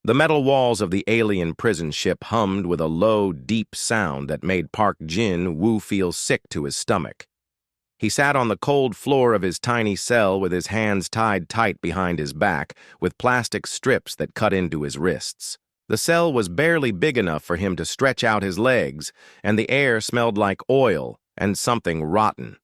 The metal walls of the alien prison ship hummed with a low, deep sound that made Park Jin-woo feel sick to his stomach. He sat on the cold floor of his tiny cell with his hands tied tight behind his back, with plastic strips that cut into his wrists. The cell was barely big enough for him to stretch out his legs, and the air smelled like oil and something rotten.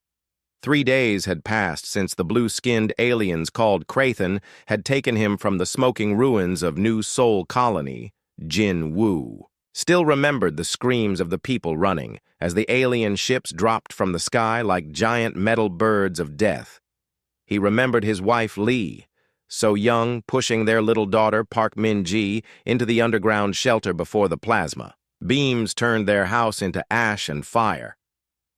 3 days had passed since the blue-skinned aliens called Krathen had taken him from the smoking ruins of New Seoul Colony. Jin-woo still remembered the screams of the people running as the alien ships dropped from the sky like giant metal birds of death. He remembered his wife Lee, so young, pushing their little daughter Park Min-ji into the underground shelter before the plasma. Beams turned their house into ash and fire.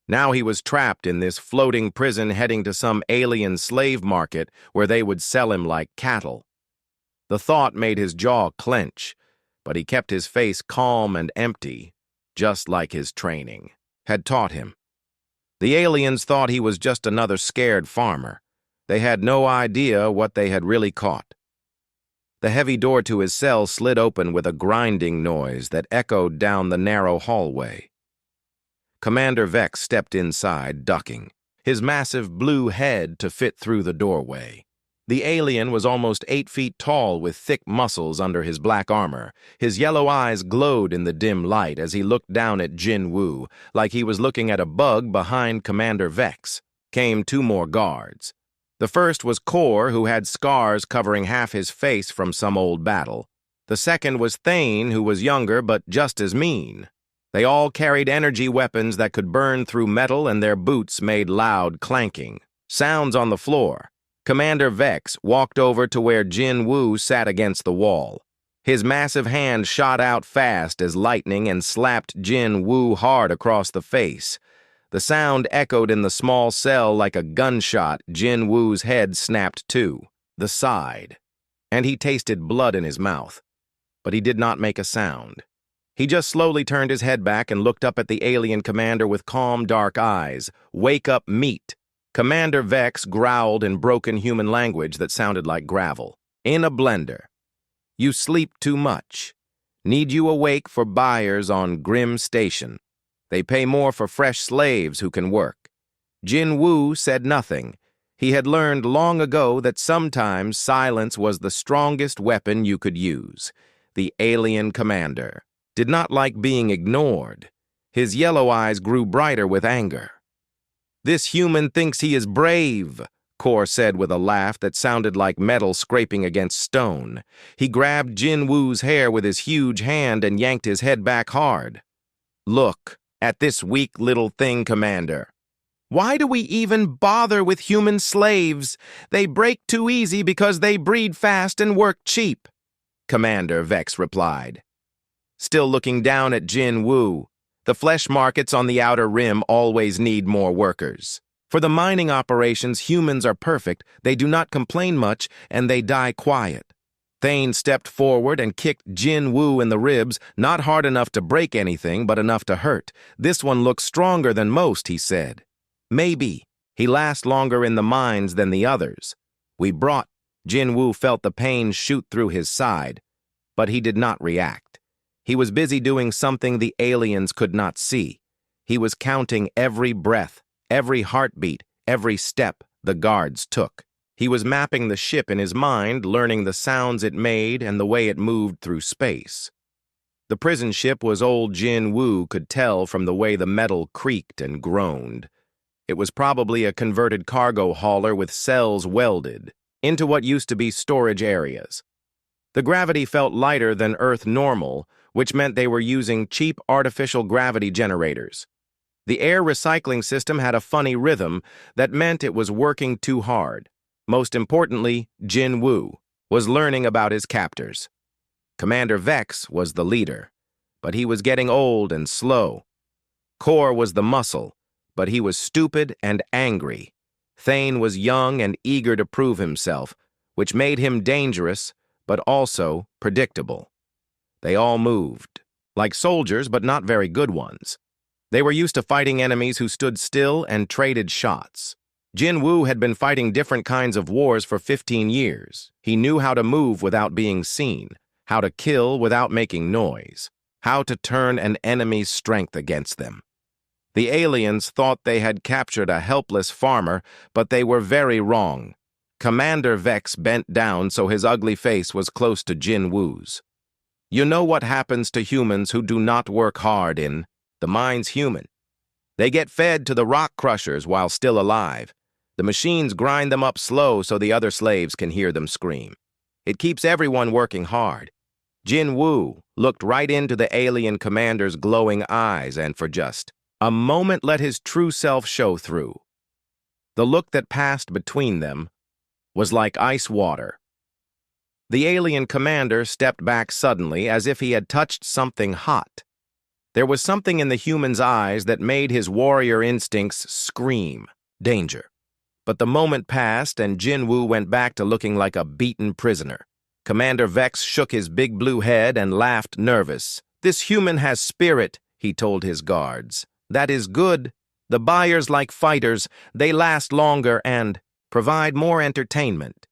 Now he was trapped in this floating prison heading to some alien slave market where they would sell him like cattle. The thought made his jaw clench, but he kept his face calm and empty, just like his training had taught him. The aliens thought he was just another scared farmer. They had no idea what they had really caught. The heavy door to his cell slid open with a grinding noise that echoed down the narrow hallway. Commander Vex stepped inside, ducking, his massive blue head to fit through the doorway. The alien was almost 8 feet tall with thick muscles under his black armor. His yellow eyes glowed in the dim light as he looked down at Jin-woo, like he was looking at a bug behind Commander Vex. Came 2 more guards. The first was Kor, who had scars covering half his face from some old battle. The second was Thane, who was younger but just as mean. They all carried energy weapons that could burn through metal, and their boots made loud clanking sounds on the floor. Commander Vex walked over to where Jin-woo sat against the wall. His massive hand shot out fast as lightning and slapped Jin-woo hard across the face. The sound echoed in the small cell like a gunshot. Jin-woo's head snapped too, the side, and he tasted blood in his mouth. But he did not make a sound. He just slowly turned his head back and looked up at the alien commander with calm, dark eyes. "Wake up, meat." Commander Vex growled in broken human language that sounded like gravel. "In a blender. You sleep too much. Need you awake for buyers on Grim Station. They pay more for fresh slaves who can work." Jin-woo said nothing. He had learned long ago that sometimes silence was the strongest weapon you could use. The alien commander did not like being ignored. His yellow eyes grew brighter with anger. "This human thinks he is brave," Kor said with a laugh that sounded like metal scraping against stone. He grabbed Jin-woo's hair with his huge hand and yanked his head back hard. "Look at this weak little thing, Commander. Why do we even bother with human slaves? They break too easy because they breed fast and work cheap," Commander Vex replied. Still looking down at Jin-woo, "The flesh markets on the outer rim always need more workers. For the mining operations, humans are perfect, they do not complain much, and they die quiet." Thane stepped forward and kicked Jin-woo in the ribs, not hard enough to break anything, but enough to hurt. "This one looks stronger than most," he said. "Maybe. He lasts longer in the mines than the others. We brought—" Jin-woo felt the pain shoot through his side, but he did not react. He was busy doing something the aliens could not see. He was counting every breath, every heartbeat, every step the guards took. He was mapping the ship in his mind, learning the sounds it made and the way it moved through space. The prison ship was old Jin-woo could tell from the way the metal creaked and groaned. It was probably a converted cargo hauler with cells welded into what used to be storage areas. The gravity felt lighter than Earth normal, which meant they were using cheap artificial gravity generators. The air recycling system had a funny rhythm that meant it was working too hard. Most importantly, Jin-woo was learning about his captors. Commander Vex was the leader, but he was getting old and slow. Kor was the muscle, but he was stupid and angry. Thane was young and eager to prove himself, which made him dangerous, but also predictable. They all moved, like soldiers, but not very good ones. They were used to fighting enemies who stood still and traded shots. Jin-woo had been fighting different kinds of wars for 15 years. He knew how to move without being seen, how to kill without making noise, how to turn an enemy's strength against them. The aliens thought they had captured a helpless farmer, but they were very wrong. Commander Vex bent down so his ugly face was close to Jin Woo's. You know what happens to humans who do not work hard in the mine's human. They get fed to the rock crushers while still alive. The machines grind them up slow so the other slaves can hear them scream. It keeps everyone working hard. Jin Woo looked right into the alien commander's glowing eyes and for just a moment let his true self show through. The look that passed between them was like ice water. The alien commander stepped back suddenly as if he had touched something hot. There was something in the human's eyes that made his warrior instincts scream, danger. But the moment passed and Jin Woo went back to looking like a beaten prisoner. Commander Vex shook his big blue head and laughed nervous. This human has spirit, he told his guards. That is good. The buyers like fighters. They last longer and provide more entertainment.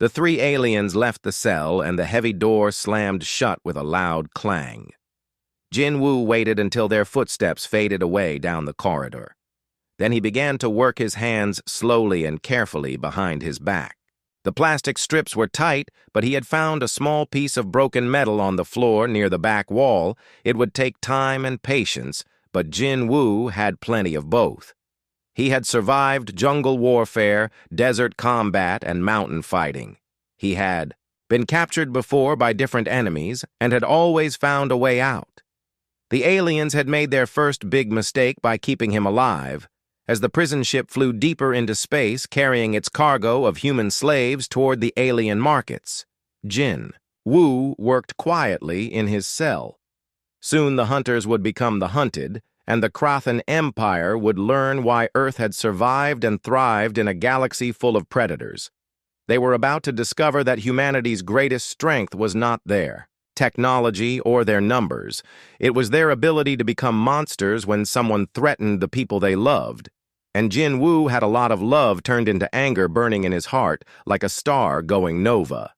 The three aliens left the cell and the heavy door slammed shut with a loud clang. Jin Woo waited until their footsteps faded away down the corridor. Then he began to work his hands slowly and carefully behind his back. The plastic strips were tight, but he had found a small piece of broken metal on the floor near the back wall. It would take time and patience, but Jin Woo had plenty of both. He had survived jungle warfare, desert combat, and mountain fighting. He had been captured before by different enemies and had always found a way out. The aliens had made their first big mistake by keeping him alive. As the prison ship flew deeper into space, carrying its cargo of human slaves toward the alien markets, Jin Woo worked quietly in his cell. Soon the hunters would become the hunted, and the Krathan Empire would learn why Earth had survived and thrived in a galaxy full of predators. They were about to discover that humanity's greatest strength was not their technology or their numbers. It was their ability to become monsters when someone threatened the people they loved. And Jin Woo had a lot of love turned into anger burning in his heart, like a star going nova.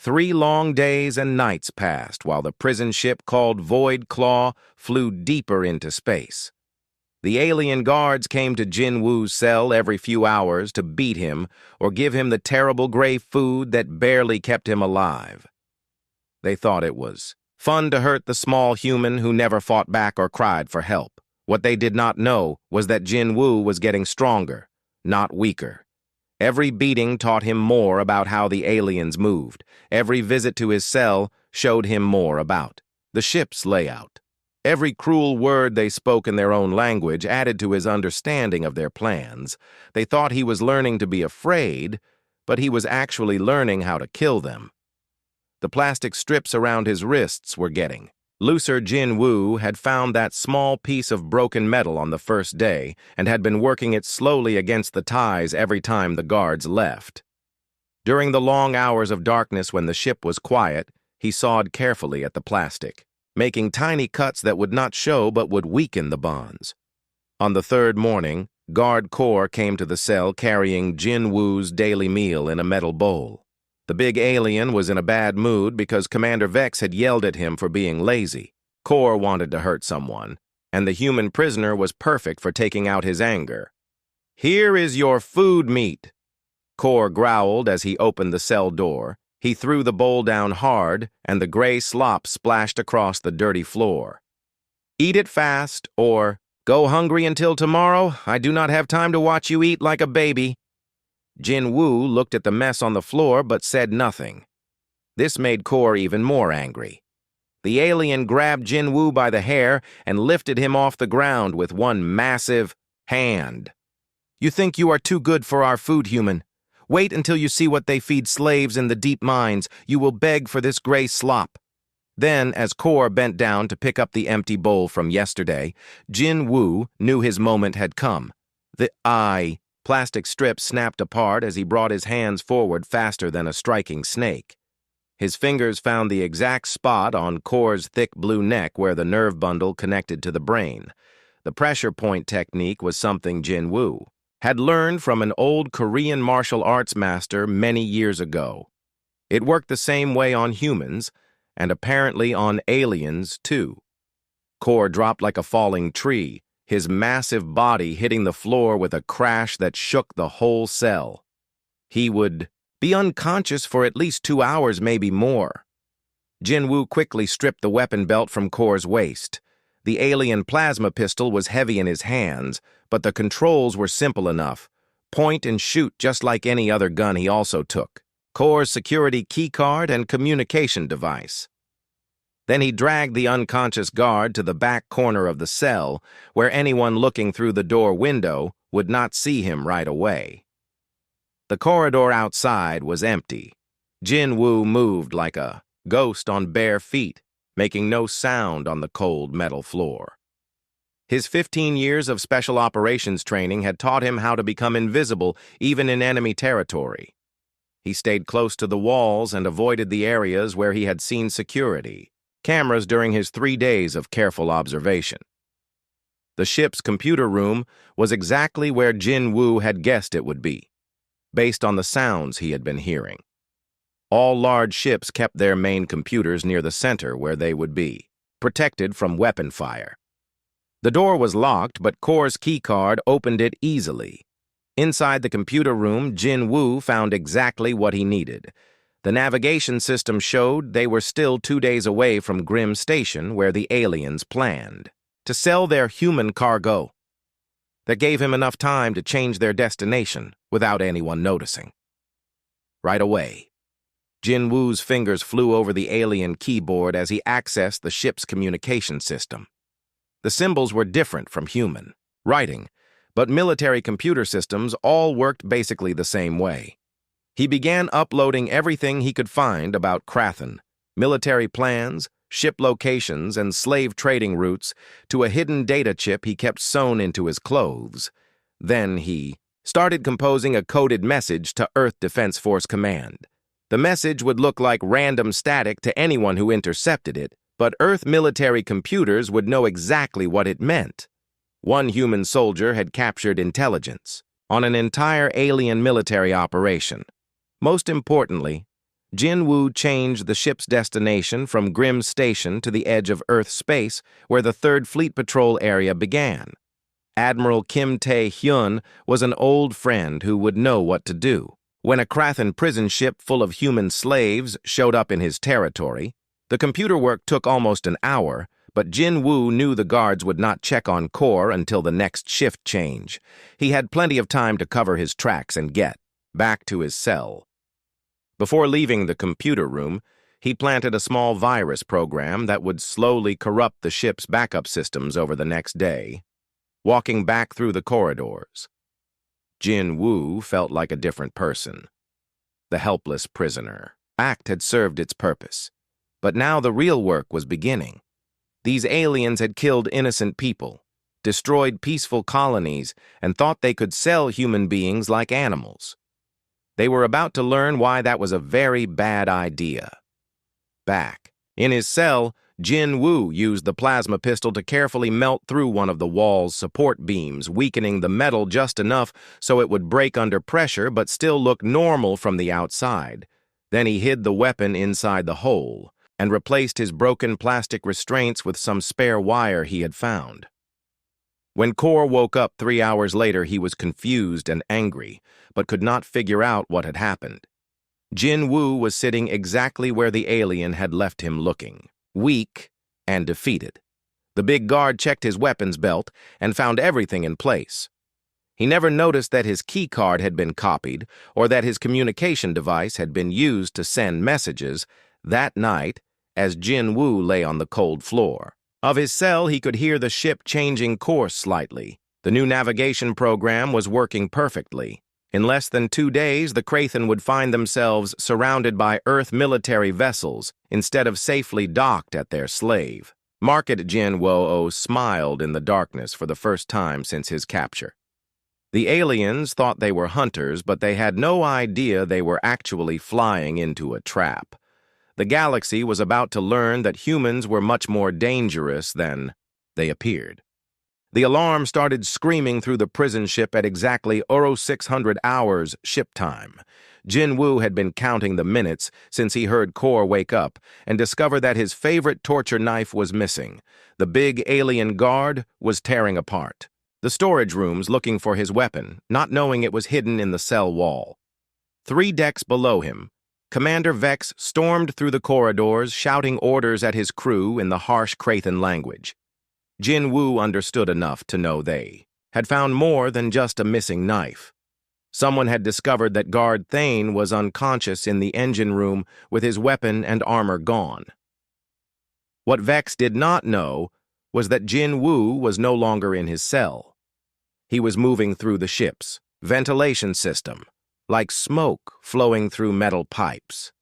3 long days and nights passed while the prison ship called Void Claw flew deeper into space. The alien guards came to Jin Woo's cell every few hours to beat him or give him the terrible gray food that barely kept him alive. They thought it was fun to hurt the small human who never fought back or cried for help. What they did not know was that Jin Woo was getting stronger, not weaker. Every beating taught him more about how the aliens moved. Every visit to his cell showed him more about the ship's layout. Every cruel word they spoke in their own language added to his understanding of their plans. They thought he was learning to be afraid, but he was actually learning how to kill them. The plastic strips around his wrists were getting looser. Jin Woo had found that small piece of broken metal on the first day and had been working it slowly against the ties every time the guards left. During the long hours of darkness when the ship was quiet, he sawed carefully at the plastic, making tiny cuts that would not show but would weaken the bonds. On the 3rd morning, Guard Corps came to the cell carrying Jin Woo's daily meal in a metal bowl. The big alien was in a bad mood because Commander Vex had yelled at him for being lazy. Corps wanted to hurt someone, and the human prisoner was perfect for taking out his anger. "Here is your food meat," Corps growled as he opened the cell door. He threw the bowl down hard, and the gray slop splashed across the dirty floor. "Eat it fast, or go hungry until tomorrow. I do not have time to watch you eat like a baby." Jin Woo looked at the mess on the floor but said nothing. This made Corps even more angry. The alien grabbed Jin Woo by the hair and lifted him off the ground with one massive hand. "You think you are too good for our food, human? Wait until you see what they feed slaves in the deep mines. You will beg for this gray slop." Then, as Corps bent down to pick up the empty bowl from yesterday, Jin Woo knew his moment had come. The plastic strip snapped apart as he brought his hands forward faster than a striking snake. His fingers found the exact spot on Corps' thick blue neck where the nerve bundle connected to the brain. The pressure point technique was something Jin Woo had learned from an old Korean martial arts master many years ago. It worked the same way on humans, and apparently on aliens, too. Kor dropped like a falling tree, his massive body hitting the floor with a crash that shook the whole cell. He would be unconscious for at least 2 hours, maybe more. Jinwoo quickly stripped the weapon belt from Kor's waist. The alien plasma pistol was heavy in his hands, but the controls were simple enough. Point and shoot just like any other gun he also took. Kor's security keycard and communication device. Then he dragged the unconscious guard to the back corner of the cell, where anyone looking through the door window would not see him right away. The corridor outside was empty. Jinwoo moved like a ghost on bare feet, making no sound on the cold metal floor. His 15 years of special operations training had taught him how to become invisible even in enemy territory. He stayed close to the walls and avoided the areas where he had seen security cameras during his 3 days of careful observation. The ship's computer room was exactly where Jinwoo had guessed it would be, based on the sounds he had been hearing. All large ships kept their main computers near the center where they would be, protected from weapon fire. The door was locked, but Kor's keycard opened it easily. Inside the computer room, Jinwoo found exactly what he needed. The navigation system showed they were still 2 days away from Grimm Station, where the aliens planned to sell their human cargo. That gave him enough time to change their destination without anyone noticing. Right away, Jinwoo's fingers flew over the alien keyboard as he accessed the ship's communication system. The symbols were different from human writing, but military computer systems all worked basically the same way. He began uploading everything he could find about Krathen, military plans, ship locations, and slave trading routes to a hidden data chip he kept sewn into his clothes. Then he started composing a coded message to Earth Defense Force Command. The message would look like random static to anyone who intercepted it, but Earth military computers would know exactly what it meant. One human soldier had captured intelligence on an entire alien military operation. Most importantly, Jinwoo changed the ship's destination from Grimm Station to the edge of Earth space, where the 3rd Fleet Patrol area began. Admiral Kim Tae-hyun was an old friend who would know what to do. When a Krathen prison ship full of human slaves showed up in his territory, the computer work took almost an hour, but Jinwoo knew the guards would not check on Kor until the next shift change. He had plenty of time to cover his tracks and get back to his cell. Before leaving the computer room, he planted a small virus program that would slowly corrupt the ship's backup systems over the next day. Walking back through the corridors, Jinwoo felt like a different person. The helpless prisoner act had served its purpose, but now the real work was beginning. These aliens had killed innocent people, destroyed peaceful colonies, and thought they could sell human beings like animals. They were about to learn why that was a very bad idea. Back in his cell, Jinwoo used the plasma pistol to carefully melt through one of the wall's support beams, weakening the metal just enough so it would break under pressure but still look normal from the outside. Then he hid the weapon inside the hole and replaced his broken plastic restraints with some spare wire he had found. When Kor woke up 3 hours later, he was confused and angry, but could not figure out what had happened. Jinwoo was sitting exactly where the alien had left him looking, weak and defeated. The big guard checked his weapons belt and found everything in place. He never noticed that his keycard had been copied or that his communication device had been used to send messages. That night, as Jinwoo lay on the cold floor of his cell, he could hear the ship changing course slightly. The new navigation program was working perfectly. In less than 2 days, the Krathen would find themselves surrounded by Earth military vessels instead of safely docked at their slave. Market Jinwoo smiled in the darkness for the first time since his capture. The aliens thought they were hunters, but they had no idea they were actually flying into a trap. The galaxy was about to learn that humans were much more dangerous than they appeared. The alarm started screaming through the prison ship at exactly 0600 hours ship time. Jin-Woo had been counting the minutes since he heard Kor wake up and discover that his favorite torture knife was missing. The big alien guard was tearing apart the storage rooms looking for his weapon, not knowing it was hidden in the cell wall. 3 decks below him, Commander Vex stormed through the corridors, shouting orders at his crew in the harsh Krathan language. Jin-Woo understood enough to know they had found more than just a missing knife. Someone had discovered that Guard Thane was unconscious in the engine room with his weapon and armor gone. What Vex did not know was that Jin-Woo was no longer in his cell. He was moving through the ship's ventilation system, like smoke flowing through metal pipes.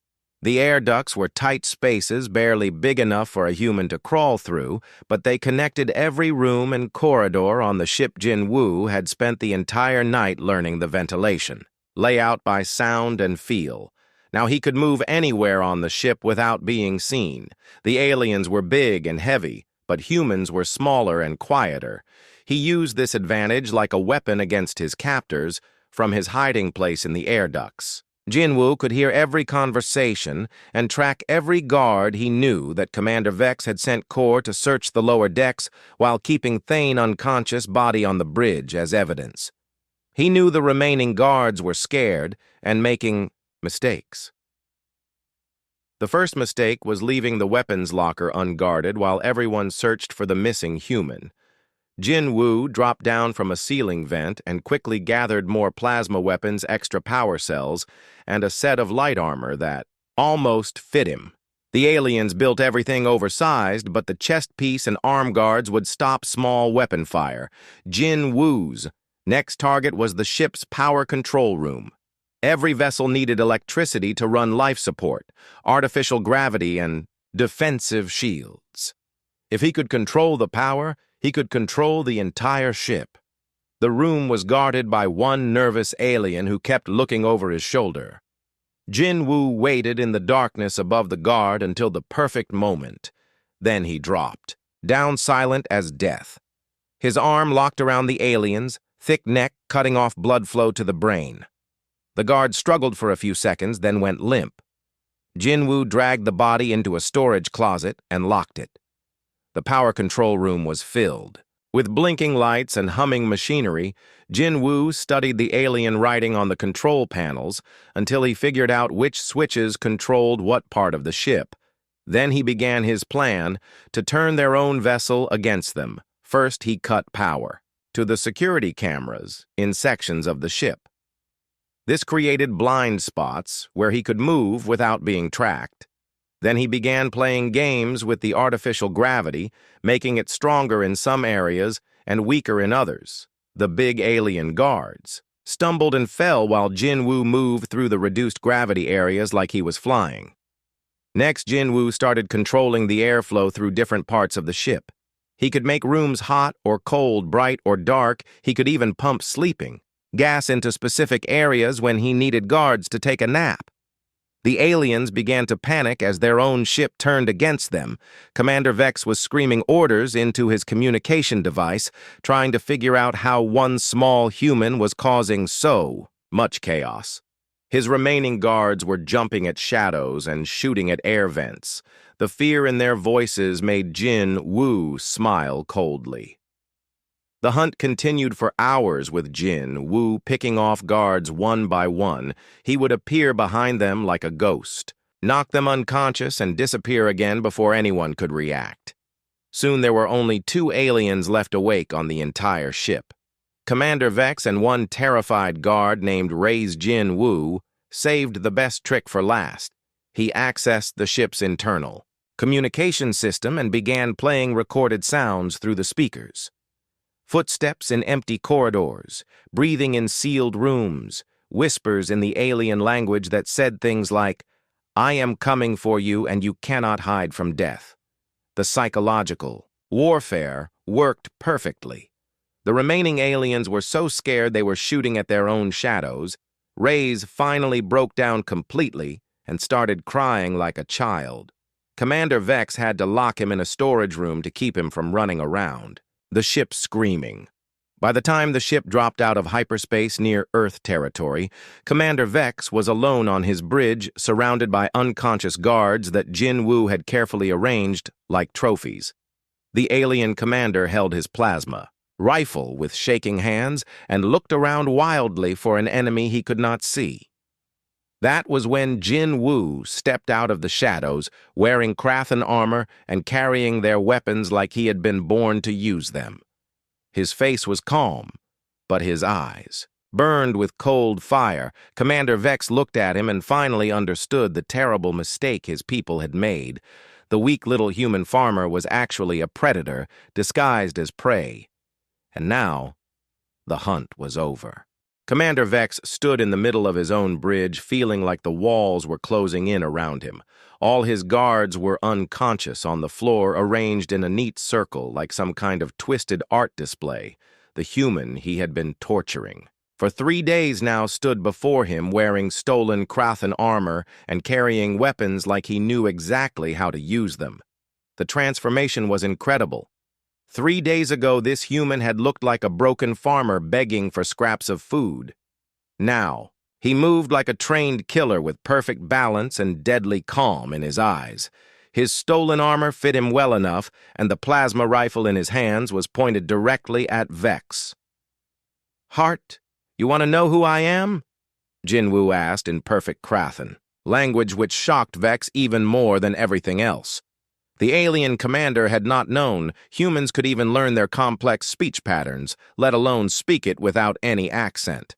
The air ducts were tight spaces barely big enough for a human to crawl through, but they connected every room and corridor on the ship. Jin-Woo had spent the entire night learning the ventilation, layout by sound and feel. Now he could move anywhere on the ship without being seen. The aliens were big and heavy, but humans were smaller and quieter. He used this advantage like a weapon against his captors from his hiding place in the air ducts. Jin-Woo could hear every conversation and track every guard. He knew that Commander Vex had sent Kor to search the lower decks while keeping Thane unconscious body on the bridge as evidence. He knew the remaining guards were scared and making mistakes. The first mistake was leaving the weapons locker unguarded while everyone searched for the missing human. Jin-Woo dropped down from a ceiling vent and quickly gathered more plasma weapons, extra power cells, and a set of light armor that almost fit him. The aliens built everything oversized, but the chest piece and arm guards would stop small weapon fire. Jin-Woo's next target was the ship's power control room. Every vessel needed electricity to run life support, artificial gravity, and defensive shields. If he could control the power, he could control the entire ship. The room was guarded by one nervous alien who kept looking over his shoulder. Jin-Woo waited in the darkness above the guard until the perfect moment. Then he dropped, down silent as death. His arm locked around the alien's thick neck, cutting off blood flow to the brain. The guard struggled for a few seconds, then went limp. Jin-Woo dragged the body into a storage closet and locked it. The power control room was filled. With blinking lights and humming machinery, Jin-Woo studied the alien writing on the control panels until he figured out which switches controlled what part of the ship. Then he began his plan to turn their own vessel against them. First, he cut power to the security cameras in sections of the ship. This created blind spots where he could move without being tracked. Then he began playing games with the artificial gravity, making it stronger in some areas and weaker in others. The big alien guards stumbled and fell while Jin-Woo moved through the reduced gravity areas like he was flying. Next, Jin-Woo started controlling the airflow through different parts of the ship. He could make rooms hot or cold, bright or dark. He could even pump sleeping gas into specific areas when he needed guards to take a nap. The aliens began to panic as their own ship turned against them. Commander Vex was screaming orders into his communication device, trying to figure out how one small human was causing so much chaos. His remaining guards were jumping at shadows and shooting at air vents. The fear in their voices made Jin-Woo smile coldly. The hunt continued for hours with Jin-Woo picking off guards one by one. He would appear behind them like a ghost, knock them unconscious, and disappear again before anyone could react. Soon there were only 2 aliens left awake on the entire ship. Commander Vex and one terrified guard named Raise Jin-Woo saved the best trick for last. He accessed the ship's internal communication system and began playing recorded sounds through the speakers. Footsteps in empty corridors, breathing in sealed rooms, whispers in the alien language that said things like, "I am coming for you and you cannot hide from death." The psychological warfare worked perfectly. The remaining aliens were so scared they were shooting at their own shadows. Reyes finally broke down completely and started crying like a child. Commander Vex had to lock him in a storage room to keep him from running around. the ship screaming. By the time the ship dropped out of hyperspace near Earth territory, Commander Vex was alone on his bridge, surrounded by unconscious guards that Jin Woo had carefully arranged like trophies. The alien commander held his plasma rifle with shaking hands and looked around wildly for an enemy he could not see. That was when Jin Woo stepped out of the shadows, wearing Krathan armor and carrying their weapons like he had been born to use them. His face was calm, but his eyes burned with cold fire. Commander Vex looked at him and finally understood the terrible mistake his people had made. The weak little human farmer was actually a predator disguised as prey. And now, the hunt was over. Commander Vex stood in the middle of his own bridge, feeling like the walls were closing in around him. All his guards were unconscious on the floor, arranged in a neat circle like some kind of twisted art display, the human he had been torturing. For 3 days now stood before him wearing stolen Krathan armor and carrying weapons like he knew exactly how to use them. The transformation was incredible. 3 days ago, this human had looked like a broken farmer begging for scraps of food. Now, he moved like a trained killer with perfect balance and deadly calm in his eyes. His stolen armor fit him well enough, and the plasma rifle in his hands was pointed directly at Vex. "Heart, you want to know who I am?" Jin Woo asked in perfect Krathan, language which shocked Vex even more than everything else. The alien commander had not known humans could even learn their complex speech patterns, let alone speak it without any accent.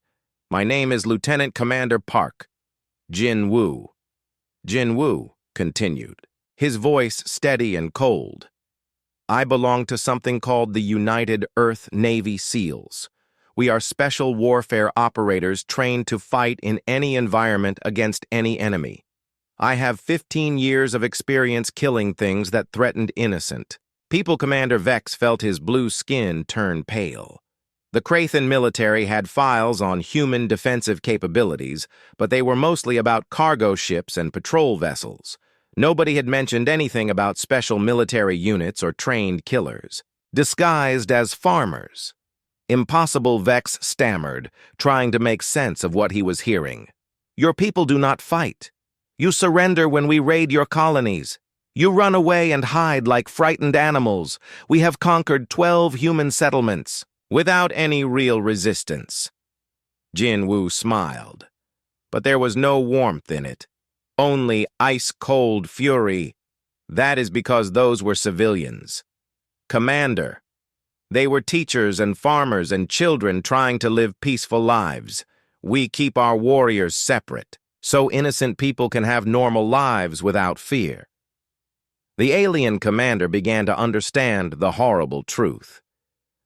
"My name is Lieutenant Commander Park. Jin Woo." Jin Woo continued, his voice steady and cold. "I belong to something called the United Earth Navy SEALs. We are special warfare operators trained to fight in any environment against any enemy. I have 15 years of experience killing things that threatened innocent." People Commander Vex felt his blue skin turn pale. The Krathan military had files on human defensive capabilities, but they were mostly about cargo ships and patrol vessels. Nobody had mentioned anything about special military units or trained killers, disguised as farmers. Impossible, Vex stammered, trying to make sense of what he was hearing. "Your people do not fight. You surrender when we raid your colonies. You run away and hide like frightened animals. We have conquered 12 human settlements without any real resistance." Jin Woo smiled, but there was no warmth in it, only ice-cold fury. "That is because those were civilians. Commander, they were teachers and farmers and children trying to live peaceful lives. We keep our warriors separate, so innocent people can have normal lives without fear." The alien commander began to understand the horrible truth.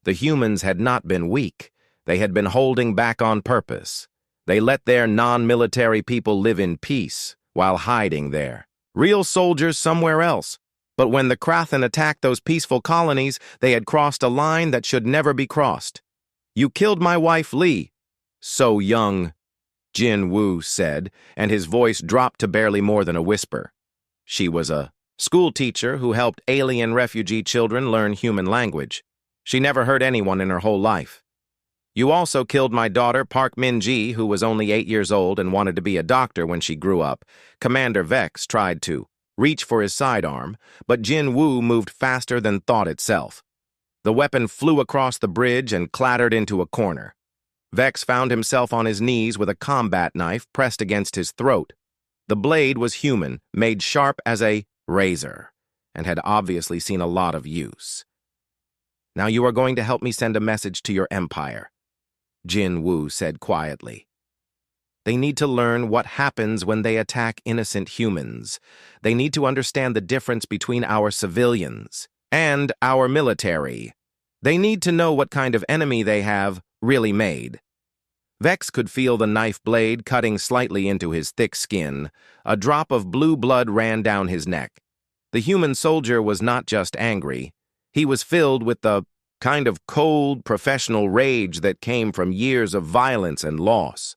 The humans had not been weak. They had been holding back on purpose. They let their non-military people live in peace while hiding there. Real soldiers somewhere else. But when the Krathan attacked those peaceful colonies, they had crossed a line that should never be crossed. "You killed my wife, Lee." "So young," Jin Woo said, and his voice dropped to barely more than a whisper. "She was a school teacher who helped alien refugee children learn human language. She never hurt anyone in her whole life. You also killed my daughter, Park Min-ji, who was only 8 years old and wanted to be a doctor when she grew up." Commander Vex tried to reach for his sidearm, but Jin Woo moved faster than thought itself. The weapon flew across the bridge and clattered into a corner. Vex found himself on his knees with a combat knife pressed against his throat. The blade was human, made sharp as a razor, and had obviously seen a lot of use. "Now you are going to help me send a message to your empire," Jin Woo said quietly. "They need to learn what happens when they attack innocent humans. They need to understand the difference between our civilians and our military. They need to know what kind of enemy they have really made." Vex could feel the knife blade cutting slightly into his thick skin. A drop of blue blood ran down his neck. The human soldier was not just angry. He was filled with the kind of cold, professional rage that came from years of violence and loss.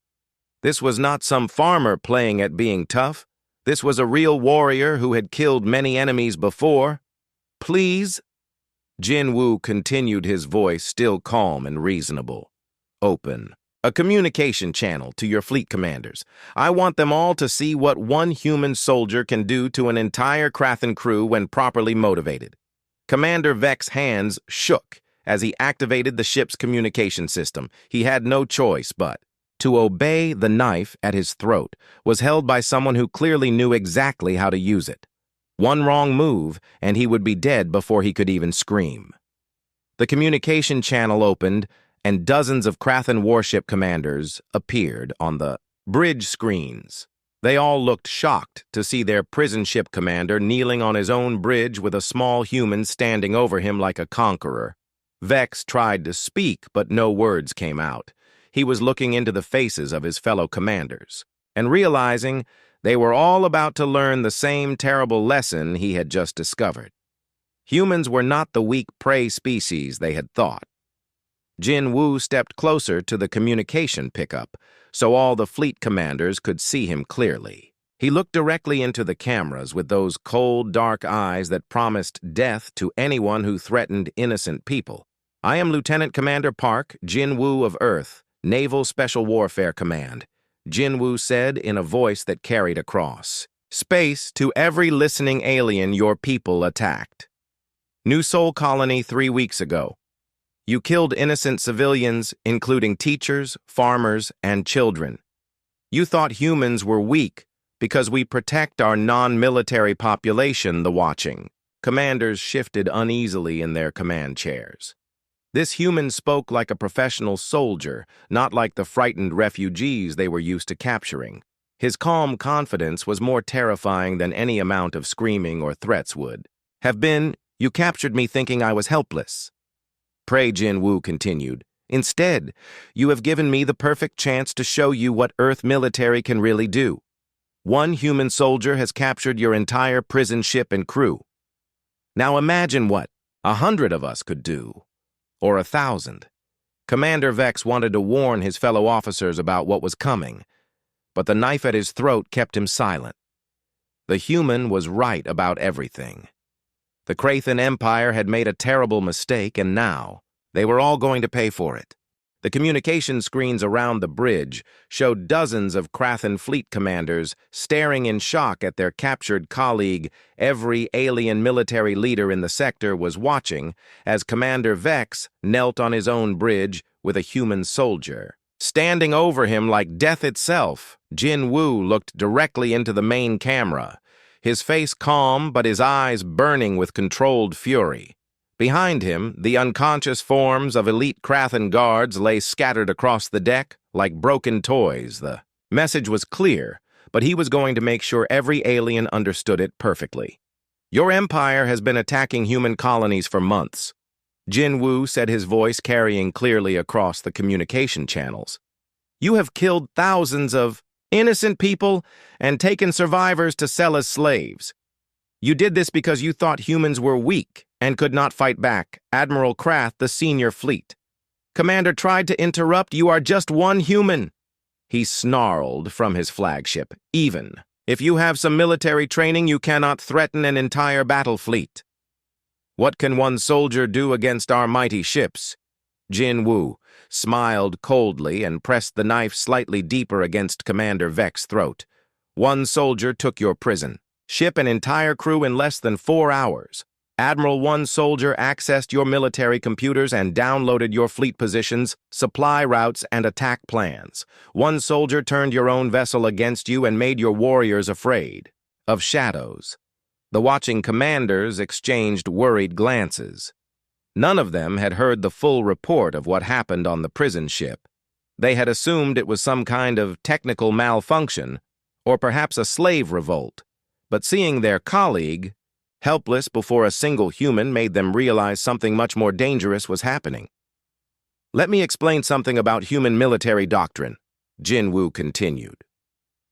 This was not some farmer playing at being tough. This was a real warrior who had killed many enemies before. "Please," Jin Woo continued, his voice still calm and reasonable. Open a communication channel to your fleet commanders. I want them all to see what one human soldier can do to an entire Krathen crew when properly motivated. Commander Vex's hands shook as he activated the ship's communication system. He had no choice but to obey. The knife at his throat was held by someone who clearly knew exactly how to use it. One wrong move, and he would be dead before he could even scream. The communication channel opened, and dozens of Krathen warship commanders appeared on the bridge screens. They all looked shocked to see their prison ship commander kneeling on his own bridge with a small human standing over him like a conqueror. Vex tried to speak, but no words came out. He was looking into the faces of his fellow commanders, and realizing they were all about to learn the same terrible lesson he had just discovered. Humans were not the weak prey species they had thought. Jin Woo stepped closer to the communication pickup, so all the fleet commanders could see him clearly. He looked directly into the cameras with those cold, dark eyes that promised death to anyone who threatened innocent people. I am Lieutenant Commander Park, Jin Woo of Earth, Naval Special Warfare Command, Jin Woo said in a voice that carried across space to every listening alien your people attacked. New Sol Colony 3 weeks ago. You killed innocent civilians, including teachers, farmers, and children. You thought humans were weak because we protect our non-military population. The watching commanders shifted uneasily in their command chairs. This human spoke like a professional soldier, not like the frightened refugees they were used to capturing. His calm confidence was more terrifying than any amount of screaming or threats would have been. You captured me thinking I was helpless. Pray, Jin Woo continued. Instead, you have given me the perfect chance to show you what Earth military can really do. One human soldier has captured your entire prison ship and crew. Now imagine what 100 of us could do. Or 1,000. Commander Vex wanted to warn his fellow officers about what was coming, but the knife at his throat kept him silent. The human was right about everything. The Krathen Empire had made a terrible mistake, and now they were all going to pay for it. The communication screens around the bridge showed dozens of Krathen fleet commanders staring in shock at their captured colleague. Every alien military leader in the sector was watching as Commander Vex knelt on his own bridge with a human soldier standing over him like death itself. Jin Woo looked directly into the main camera, his face calm but his eyes burning with controlled fury. Behind him, the unconscious forms of elite Krathen guards lay scattered across the deck like broken toys. The message was clear, but he was going to make sure every alien understood it perfectly. Your empire has been attacking human colonies for months. Jin Woo said, his voice carrying clearly across the communication channels. You have killed thousands of innocent people and taken survivors to sell as slaves. You did this because you thought humans were weak and could not fight back. Admiral Krath, the senior fleet commander, tried to interrupt. You are just one human, he snarled from his flagship. Even if you have some military training, you cannot threaten an entire battle fleet. What can one soldier do against our mighty ships? Jin Woo smiled coldly and pressed the knife slightly deeper against Commander Vex's throat. One soldier took your prison ship and entire crew in less than 4 hours. Admiral, one soldier accessed your military computers and downloaded your fleet positions, supply routes, and attack plans. One soldier turned your own vessel against you and made your warriors afraid of shadows. The watching commanders exchanged worried glances. None of them had heard the full report of what happened on the prison ship. They had assumed it was some kind of technical malfunction, or perhaps a slave revolt. But seeing their colleague helpless before a single human made them realize something much more dangerous was happening. Let me explain something about human military doctrine, Jin Woo continued.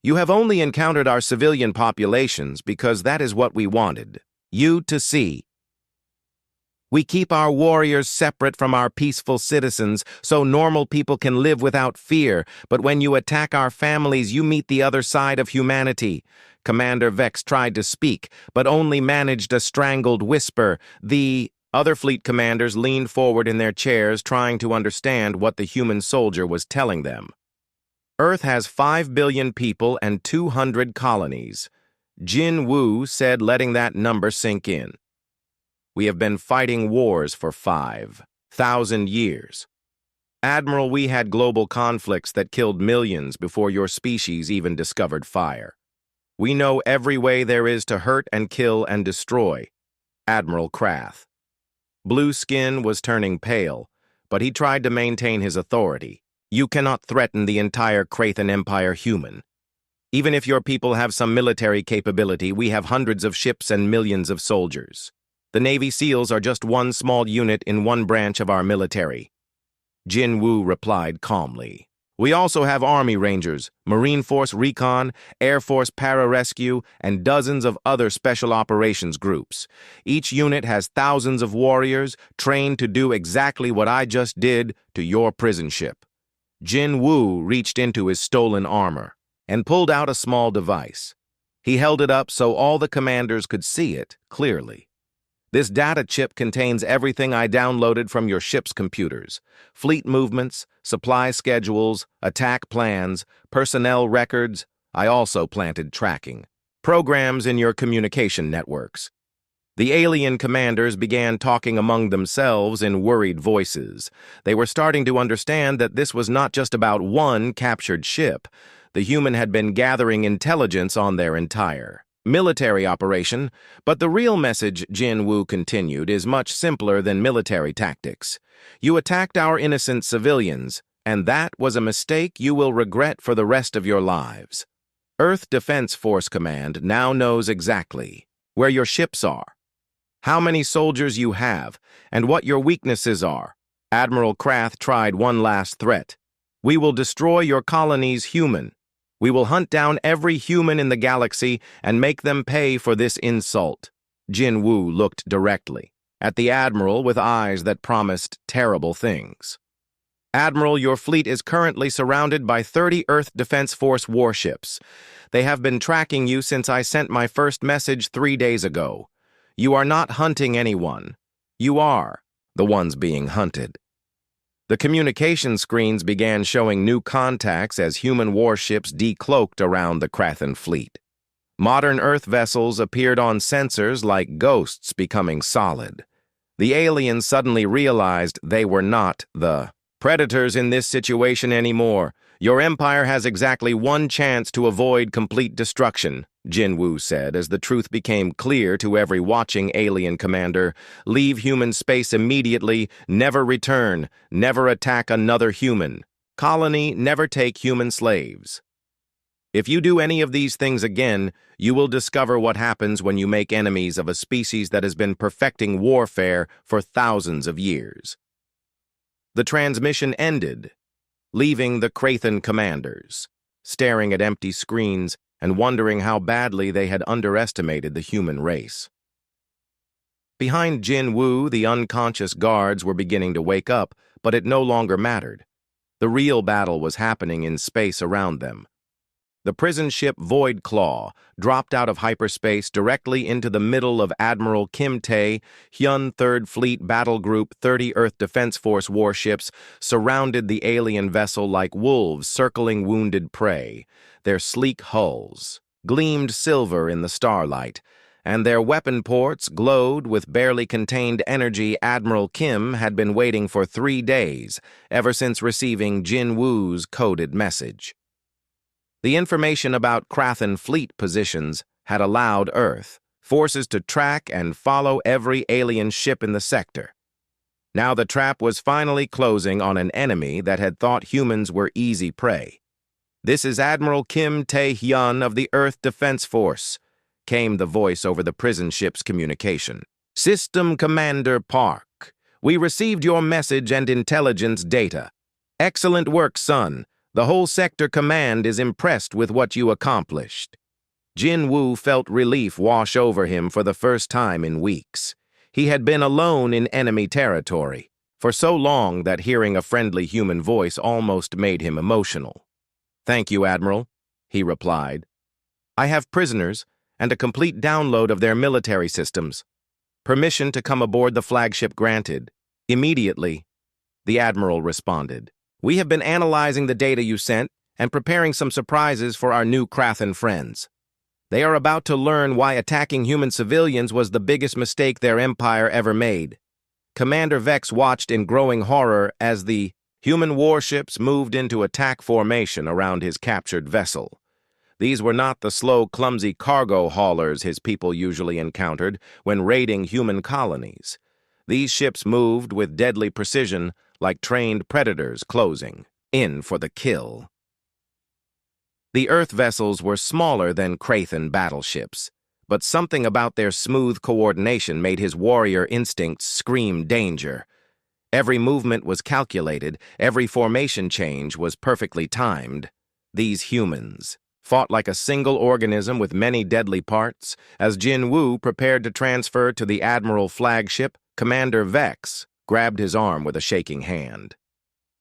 You have only encountered our civilian populations because that is what we wanted you to see. We keep our warriors separate from our peaceful citizens so normal people can live without fear, but when you attack our families, you meet the other side of humanity. Commander Vex tried to speak, but only managed a strangled whisper. The Other fleet commanders leaned forward in their chairs trying to understand what the human soldier was telling them. Earth has 5 billion people and 200 colonies. Jin Wu said, letting that number sink in. We have been fighting wars for 5,000 years. Admiral, we had global conflicts that killed millions before your species even discovered fire. We know every way there is to hurt and kill and destroy. Admiral Krath. Blue Skin was turning pale, but he tried to maintain his authority. You cannot threaten the entire Krathan Empire human. Even if your people have some military capability, we have hundreds of ships and millions of soldiers. The Navy SEALs are just one small unit in one branch of our military. Jin Wu replied calmly. We also have Army Rangers, Marine Force Recon, Air Force Pararescue, and dozens of other special operations groups. Each unit has thousands of warriors trained to do exactly what I just did to your prison ship. Jin Wu reached into his stolen armor and pulled out a small device. He held it up so all the commanders could see it clearly. This data chip contains everything I downloaded from your ship's computers: fleet movements, supply schedules, attack plans, personnel records. I also planted tracking programs in your communication networks. The alien commanders began talking among themselves in worried voices. They were starting to understand that this was not just about one captured ship. The human had been gathering intelligence on their entire military operation, but the real message, Jin Wu continued, is much simpler than military tactics. You attacked our innocent civilians, and that was a mistake you will regret for the rest of your lives. Earth Defense Force Command now knows exactly where your ships are, how many soldiers you have, and what your weaknesses are. Admiral Krath tried one last threat. We will destroy your colony's human. We will hunt down every human in the galaxy and make them pay for this insult. Jin Wu looked directly at the Admiral with eyes that promised terrible things. Admiral, your fleet is currently surrounded by 30 Earth Defense Force warships. They have been tracking you since I sent my first message 3 days ago. You are not hunting anyone. You are the ones being hunted. The communication screens began showing new contacts as human warships decloaked around the Krathan fleet. Modern Earth vessels appeared on sensors like ghosts becoming solid. The aliens suddenly realized they were not the predators in this situation anymore. Your empire has exactly one chance to avoid complete destruction, Jin Wu said as the truth became clear to every watching alien commander. Leave human space immediately, never return, never attack another human. Colony, never take human slaves. If you do any of these things again, you will discover what happens when you make enemies of a species that has been perfecting warfare for thousands of years. The transmission ended, leaving the Krathan commanders staring at empty screens and wondering how badly they had underestimated the human race. Behind Jin Wu, the unconscious guards were beginning to wake up, but it no longer mattered. The real battle was happening in space around them. The prison ship Void Claw dropped out of hyperspace directly into the middle of Admiral Kim Tae, Hyun 3rd Fleet Battle Group 30 Earth Defense Force warships surrounded the alien vessel like wolves circling wounded prey. Their sleek hulls gleamed silver in the starlight, and their weapon ports glowed with barely contained energy. Admiral Kim had been waiting for 3 days, ever since receiving Jin Wu's coded message. The information about Krathan fleet positions had allowed Earth forces to track and follow every alien ship in the sector. Now the trap was finally closing on an enemy that had thought humans were easy prey. "This is Admiral Kim Tae-hyun of the Earth Defense Force," came the voice over the prison ship's communication. "System Commander Park, we received your message and intelligence data. Excellent work, son. The whole sector command is impressed with what you accomplished." Jin Wu felt relief wash over him for the first time in weeks. He had been alone in enemy territory for so long that hearing a friendly human voice almost made him emotional. "Thank you, Admiral," he replied. "I have prisoners and a complete download of their military systems. Permission to come aboard the flagship granted. Immediately, the Admiral responded. We have been analyzing the data you sent and preparing some surprises for our new Krathan friends. They are about to learn why attacking human civilians was the biggest mistake their empire ever made. Commander Vex watched in growing horror as the human warships moved into attack formation around his captured vessel. These were not the slow, clumsy cargo haulers his people usually encountered when raiding human colonies. These ships moved with deadly precision, like trained predators closing in for the kill. The Earth vessels were smaller than Krathan battleships, but something about their smooth coordination made his warrior instincts scream danger. Every movement was calculated, every formation change was perfectly timed. These humans fought like a single organism with many deadly parts. As Jin Woo prepared to transfer to the Admiral flagship, Commander Vex grabbed his arm with a shaking hand.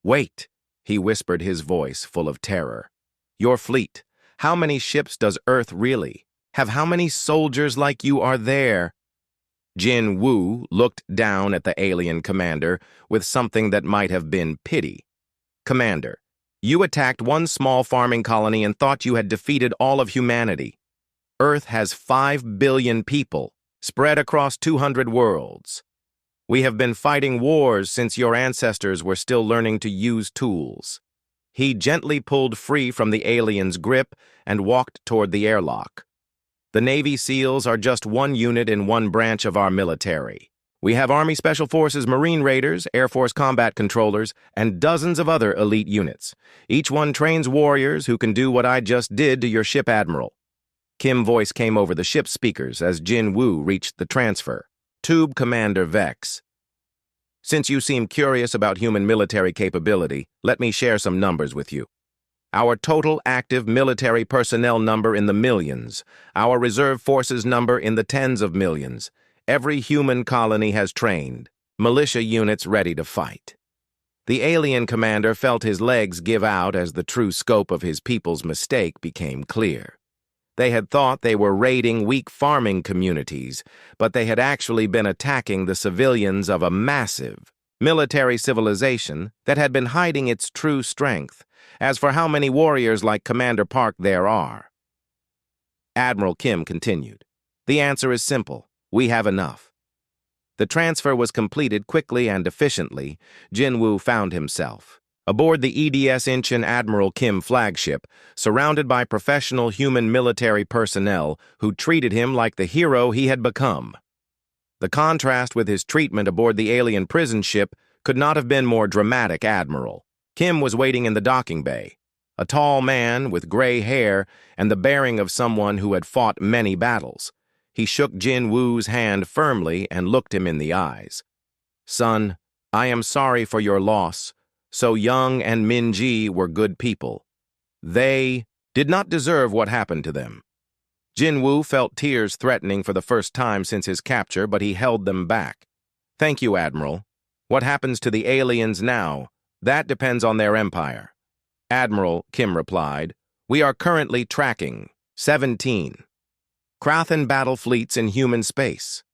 Wait, he whispered, his voice full of terror. Your fleet. How many ships does Earth really have? How many soldiers like you are there? Jin Woo looked down at the alien commander with something that might have been pity. Commander, you attacked one small farming colony and thought you had defeated all of humanity. Earth has 5 billion people, spread across 200 worlds. We have been fighting wars since your ancestors were still learning to use tools. He gently pulled free from the alien's grip and walked toward the airlock. The Navy SEALs are just one unit in one branch of our military. We have Army Special Forces Marine Raiders, Air Force Combat Controllers, and dozens of other elite units. Each one trains warriors who can do what I just did to your ship, Admiral. Kim's voice came over the ship's speakers as Jin Woo reached the transfer. Tube Commander Vex. Since you seem curious about human military capability, let me share some numbers with you. Our total active military personnel number in the millions. Our reserve forces number in the tens of millions. Every human colony has trained. Militia units ready to fight. The alien commander felt his legs give out as the true scope of his people's mistake became clear. They had thought they were raiding weak farming communities, but they had actually been attacking the civilians of a massive military civilization that had been hiding its true strength. As for how many warriors like Commander Park there are, Admiral Kim continued, the answer is simple. We have enough. The transfer was completed quickly and efficiently. Jin Woo found himself aboard the EDS Incheon Admiral Kim flagship, surrounded by professional human military personnel who treated him like the hero he had become. The contrast with his treatment aboard the alien prison ship could not have been more dramatic. Admiral Kim was waiting in the docking bay, a tall man with gray hair and the bearing of someone who had fought many battles. He shook Jin Woo's hand firmly and looked him in the eyes. Son, I am sorry for your loss. So Young and Min Ji were good people. They did not deserve what happened to them. Jin Woo felt tears threatening for the first time since his capture, but he held them back. Thank you, Admiral. What happens to the aliens now? That depends on their empire. Admiral, Kim replied, we are currently tracking 17 Krathan battle fleets in human space.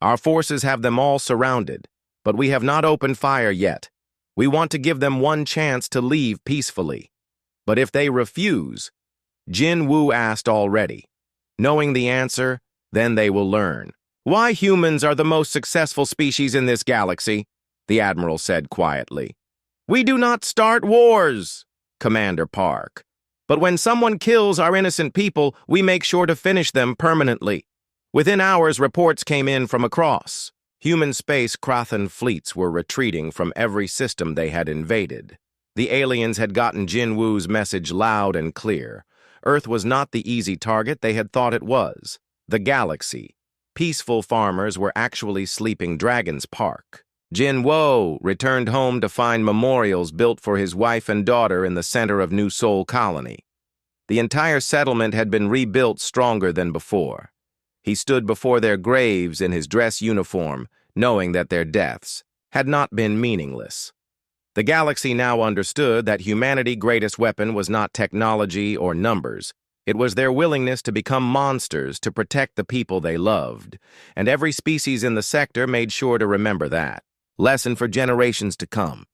Our forces have them all surrounded, but we have not opened fire yet. We want to give them one chance to leave peacefully. But if they refuse, Jin Woo asked already. Knowing the answer, then they will learn. Why humans are the most successful species in this galaxy, the Admiral said quietly. We do not start wars, Commander Park. But when someone kills our innocent people, we make sure to finish them permanently. Within hours, reports came in from across. Human space Krathan fleets were retreating from every system they had invaded. The aliens had gotten Jin Woo's message loud and clear. Earth was not the easy target they had thought it was. The galaxy. Peaceful farmers were actually sleeping Dragon's Park. Jin Woo returned home to find memorials built for his wife and daughter in the center of New Seoul Colony. The entire settlement had been rebuilt stronger than before. He stood before their graves in his dress uniform, knowing that their deaths had not been meaningless. The galaxy now understood that humanity's greatest weapon was not technology or numbers. It was their willingness to become monsters to protect the people they loved, and every species in the sector made sure to remember that. Lesson for generations to come.